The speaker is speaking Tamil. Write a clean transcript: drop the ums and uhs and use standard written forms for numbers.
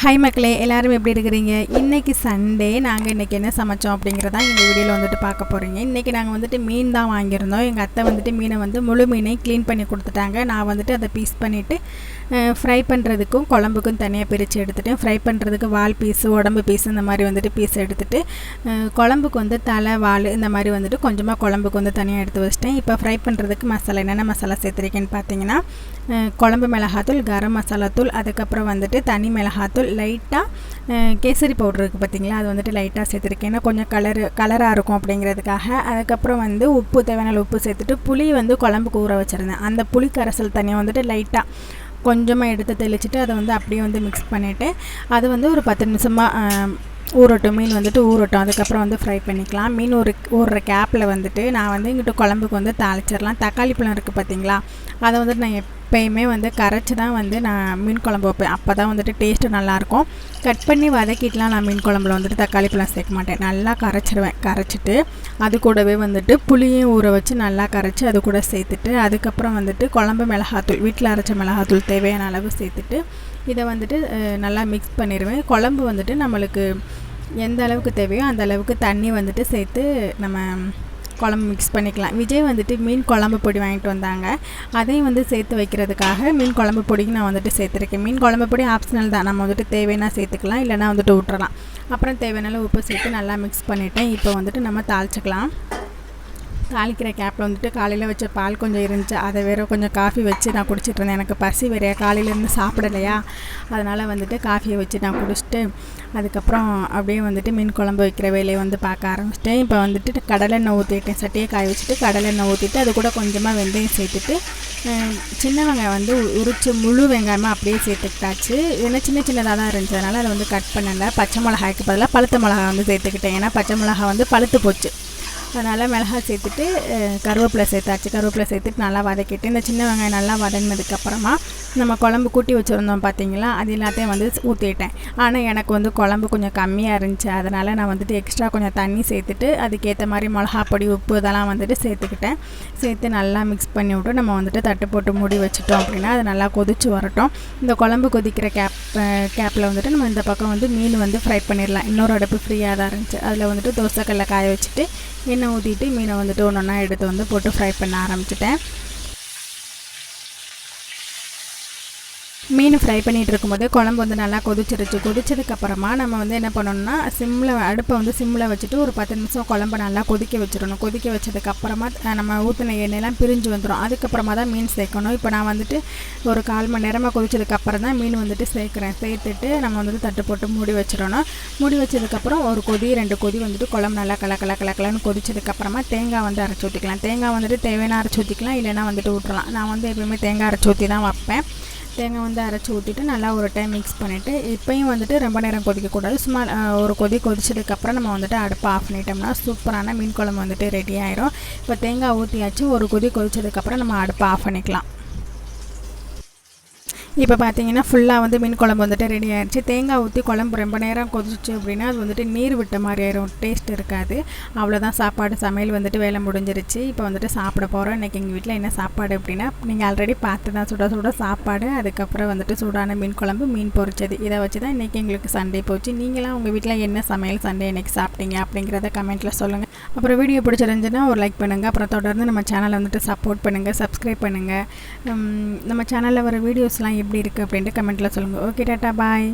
ஹாய் மக்களே, எல்லாரும் எப்படி இருக்கிறீங்க? இன்றைக்கி சண்டே. நாங்கள் இன்றைக்கி என்ன சமைச்சோம் அப்படிங்கிறதான் இந்த வீடியோவில் வந்துட்டு பார்க்க போகிறீங்க. இன்றைக்கி நாங்கள் வந்துட்டு மீன் தான் வாங்கியிருந்தோம். எங்கள் அத்தை வந்துட்டு மீனை வந்து முழு மீனை க்ளீன் பண்ணி கொடுத்துட்டாங்க. நான் வந்துட்டு அதை பீஸ் பண்ணிவிட்டு ஃப்ரை பண்ணுறதுக்கும் குழம்புக்கும் தனியாக பிரித்து எடுத்துகிட்டேன். ஃப்ரை பண்ணுறதுக்கு வால் பீஸு, உடம்பு பீஸு இந்த மாதிரி வந்துட்டு பீஸ் எடுத்துகிட்டு குழம்புக்கு வந்து தலை வால் இந்த மாதிரி வந்துட்டு கொஞ்சமாக குழம்புக்கு வந்து தனியாக எடுத்து வச்சிட்டேன். இப்போ ஃப்ரை பண்ணுறதுக்கு மசாலா என்னென்ன மசாலா சேர்த்துருக்கேன்னு பார்த்தீங்கன்னா, குழம்பு மிளகாத்தூள், கரம் மசாலா தூள், அதுக்கப்புறம் வந்துட்டு தனி மிளகாத்தூள், லைட்டாக கேசரி பவுடர் இருக்குது பார்த்திங்களா, அது வந்துட்டு லைட்டாக சேர்த்துருக்கேன். ஏன்னா கொஞ்சம் கலராக இருக்கும் அப்படிங்கிறதுக்காக. அதுக்கப்புறம் வந்து உப்பு, தேவையான உப்பு சேர்த்துட்டு புளி வந்து குழம்புக்கு ஊற வச்சுருந்தேன். அந்த புளி கரைசல் தனியாக வந்துட்டு லைட்டாக கொஞ்சமாக எடுத்து தெளிச்சுட்டு அதை வந்து அப்படியே வந்து மிக்ஸ் பண்ணிவிட்டு அது வந்து ஒரு 10 நிமிஷமாக ஊறட்டும். மீன் வந்துட்டு ஊறட்டும். அதுக்கப்புறம் வந்து ஃப்ரை பண்ணிக்கலாம். மீன் ஊறுற கேப்பில் வந்துட்டு நான் வந்து இங்கிட்ட குழம்புக்கு வந்து தாளிச்சிடலாம். தக்காளி பழம் இருக்குது பார்த்திங்களா, அதை வந்துட்டு நான் எப்பயுமே வந்து கரைச்சி தான் வந்து நான் மீன் குழம்பு வைப்பேன். அப்போ தான் வந்துட்டு டேஸ்ட்டு நல்லாயிருக்கும். கட் பண்ணி வதக்கிட்டுலாம் நான் மீன் குழம்புல வந்துட்டு தக்காளி பழம் சேர்க்க மாட்டேன். நல்லா கரைச்சிடுவேன். கரைச்சிட்டு அது கூடவே வந்துட்டு புளியும் ஊற வச்சு நல்லா கரைச்சி அது கூட சேர்த்துட்டு அதுக்கப்புறம் வந்துட்டு குழம்பு மிளகாத்தூள், வீட்டில் அரைச்ச மிளகாத்தூள் தேவையான அளவு சேர்த்துட்டு இதை வந்துட்டு நல்லா மிக்ஸ் பண்ணிடுவேன். குழம்பு வந்துட்டு நம்மளுக்கு எந்த அளவுக்கு தேவையோ அந்த அளவுக்கு தண்ணி வந்துட்டு சேர்த்து நம்ம குழம்பு மிக்ஸ் பண்ணிக்கலாம். விஜய் வந்துட்டு மீன் குழம்பு பொடி வாங்கிட்டு வந்தாங்க. அதையும் வந்து சேர்த்து வைக்கிறதுக்காக மீன் குழம்பு பொடிக்கு நான் வந்துட்டு சேர்த்துருக்கேன். மீன் குழம்பு பொடி ஆப்ஷனல் தான், நம்ம வந்துட்டு தேவைன்னா சேர்த்துக்கலாம், இல்லைனா வந்துட்டு விட்டுறலாம். அப்புறம் தேவையான உப்பு சேர்த்து நல்லா மிக்ஸ் பண்ணிவிட்டேன். இப்போ வந்துட்டு நம்ம தாளிச்சிக்கலாம். தாளிக்கிற கேப்பில் வந்துட்டு காலையில் வச்ச பால் கொஞ்சம் இருந்துச்சு, அதை வேறு கொஞ்சம் காஃபி வச்சு நான் குடிச்சிட்டு இருந்தேன். எனக்கு பசி வேறையா, காலையிலேருந்து சாப்பிடலையா, அதனால் வந்துட்டு காஃபியை வச்சு நான் குடிச்சிட்டு அதுக்கப்புறம் அப்படியே வந்துட்டு மீன் குழம்பு வைக்கிற வேலையை வந்து பார்க்க ஆரம்பிச்சிட்டேன். இப்போ வந்துட்டு கடலெண்ணெய் ஊற்றிட்டேன். சட்டியை காய வச்சுட்டு கடலெண்ணெய் ஊற்றிட்டு அது கூட கொஞ்சமாக வெந்தயம் சேர்த்துட்டு சின்ன வெங்காயம் வந்து உரித்து முழு வெங்காயமாக அப்படியே சேர்த்துக்கிட்டாச்சு. ஏன்னா சின்ன சின்னதாக தான் இருந்துச்சு, அதனால் அதை வந்து கட் பண்ணலை. பச்சை மிளகாய்க்கு பதிலாக பழுத்த மிளகா வந்து சேர்த்துக்கிட்டேன். ஏன்னா பச்சை மிளகா வந்து பழுத்து போச்சு. அதனால் மிளகாய் சேர்த்துட்டு கருவேப்பிலை சேர்த்தாச்சு. கருவேப்பிலை சேர்த்துட்டு நல்லா வதக்கிட்டு இந்த சின்ன வெங்காயம் நல்லா வதங்கினதுக்கப்புறமா நம்ம குழம்பு கூட்டி வச்சுருந்தோம் பார்த்திங்களா, அது எல்லாத்தையும் வந்து ஊற்றிட்டேன். ஆனால் எனக்கு வந்து குழம்பு கொஞ்சம் கம்மியாக இருந்துச்சு, அதனால் நான் வந்துட்டு எக்ஸ்ட்ரா கொஞ்சம் தண்ணி சேர்த்துட்டு அதுக்கேற்ற மாதிரி மிளகா பொடி, உப்பு இதெல்லாம் வந்துட்டு சேர்த்துக்கிட்டேன். சேர்த்து நல்லா மிக்ஸ் பண்ணி விட்டு நம்ம வந்துட்டு தட்டு போட்டு மூடி வச்சுட்டோம் அப்படின்னா அது நல்லா கொதிச்சு வரட்டும். இந்த குழம்பு கொதிக்கிற கேப்பில் வந்துட்டு நம்ம இந்த பக்கம் வந்து மீன் வந்து ஃப்ரை பண்ணிடலாம். இன்னொரு அடுப்பு ஃப்ரீயாக தான் இருந்துச்சு, அதில் வந்துட்டு தோசைக்கல்லை காய வச்சுட்டு எண்ணெய் ஊற்றிட்டு மீனை வந்துட்டு ஒன்றா எடுத்து வந்து போட்டு ஃப்ரை பண்ண ஆரம்பிச்சிட்டேன். மீன் ஃப்ரை பண்ணிகிட்டு இருக்கும்போது குழம்பு வந்து நல்லா கொதிச்சிருச்சு. கொதிச்சதுக்கப்புறமா நம்ம வந்து என்ன பண்ணணும்னா அடுப்பை வந்து சிம்மில் வச்சுட்டு ஒரு 10 நிமிஷம் குழம்பை நல்லா கொதிக்க வச்சிடணும். கொதிக்க வச்சதுக்கப்புறமா நம்ம ஊற்றின எண்ணெயெல்லாம் பிரிஞ்சு வந்துடும். அதுக்கப்புறமா தான் மீன் சேர்க்கணும். இப்போ நான் வந்துட்டு ஒரு 1/4 மணி நேரமாக கொதிச்சதுக்கப்புறம் தான் மீன் வந்துட்டு சேர்க்குறேன். சேர்த்துட்டு நம்ம வந்துட்டு தட்டு போட்டு மூடி வச்சிடணும். மூடி வச்சதுக்கப்புறம் ஒரு கொதி 2 கொதி வந்துட்டு குழம்பு நல்லா கலக்கலன்னு கொதிச்சதுக்கப்புறமா தேங்காய் வந்து அரைச்சி ஊற்றிக்கலாம். தேங்காய் வந்துட்டு தேவையான அரைச்சி ஊற்றிக்கலாம், இல்லைனா வந்துட்டு விட்டுறலாம். நான் வந்து எப்போயுமே தேங்காய் அரைச்சி ஊற்றி தான் வைப்பேன். தேங்காய் வந்து அரைச்சி ஊற்றிட்டு நல்லா ஒரு டைம் மிக்ஸ் பண்ணிவிட்டு இப்போயும் வந்துட்டு ரொம்ப நேரம் கொதிக்கக்கூடாது. சும்மா ஒரு கொதிச்சதுக்கப்புறம் நம்ம வந்துட்டு அடுப்பை ஆஃப் பண்ணிட்டோம்னா சூப்பரான மீன் குழம்பு வந்துட்டு ரெடி ஆயிரும். இப்போ தேங்காய் ஊற்றியாச்சு. ஒரு கொதிச்சதுக்கப்புறம் நம்ம அடுப்பை ஆஃப் பண்ணிக்கலாம். இப்போ பார்த்தீங்கன்னா ஃபுல்லாக வந்து மீன் குழம்பு வந்துட்டு ரெடி ஆகிடுச்சு. தேங்காய் ஊற்றி குழம்பு ரொம்ப நேரம் கொதிச்சு அப்படின்னா அது வந்துட்டு நீர் விட்ட மாதிரி ஆயிரும், டேஸ்ட் இருக்காது. அவ்வளோதான், சாப்பாடு சமையல் வந்துட்டு வேலை முடிஞ்சிருச்சு. இப்போ வந்துட்டு சாப்பிட போகிறோம். இன்றைக்கி எங்கள் வீட்டில் என்ன சாப்பாடு அப்படின்னா, நீங்கள் ஆல்ரெடி பார்த்து தான் சுட சாப்பாடு, அதுக்கப்புறம் வந்துட்டு சூடான மீன் குழம்பு, மீன் பொரிச்சது. இதை வச்சு தான் இன்றைக்கி எங்களுக்கு சண்டே போச்சு. நீங்களாம் உங்கள் வீட்டில் என்ன சமையல் சண்டே இன்றைக்கி சாப்பிட்டீங்க அப்படிங்கிறத கமெண்ட்டில் சொல்லுங்கள். அப்புறம் வீடியோ பிடிச்சிருந்துச்சுன்னா ஒரு லைக் பண்ணுங்கள். அப்புறம் தொடர்ந்து நம்ம சேனலை வந்துட்டு சப்போர்ட் பண்ணுங்கள், சப்ஸ்கிரைப் பண்ணுங்கள். நம்ம சேனலில் வர வீடியோஸ்லாம் எப்படி இருக்குது அப்படின்ட்டு கமெண்ட்டில் சொல்லுங்கள். ஓகே, டாட்டா, பாய்.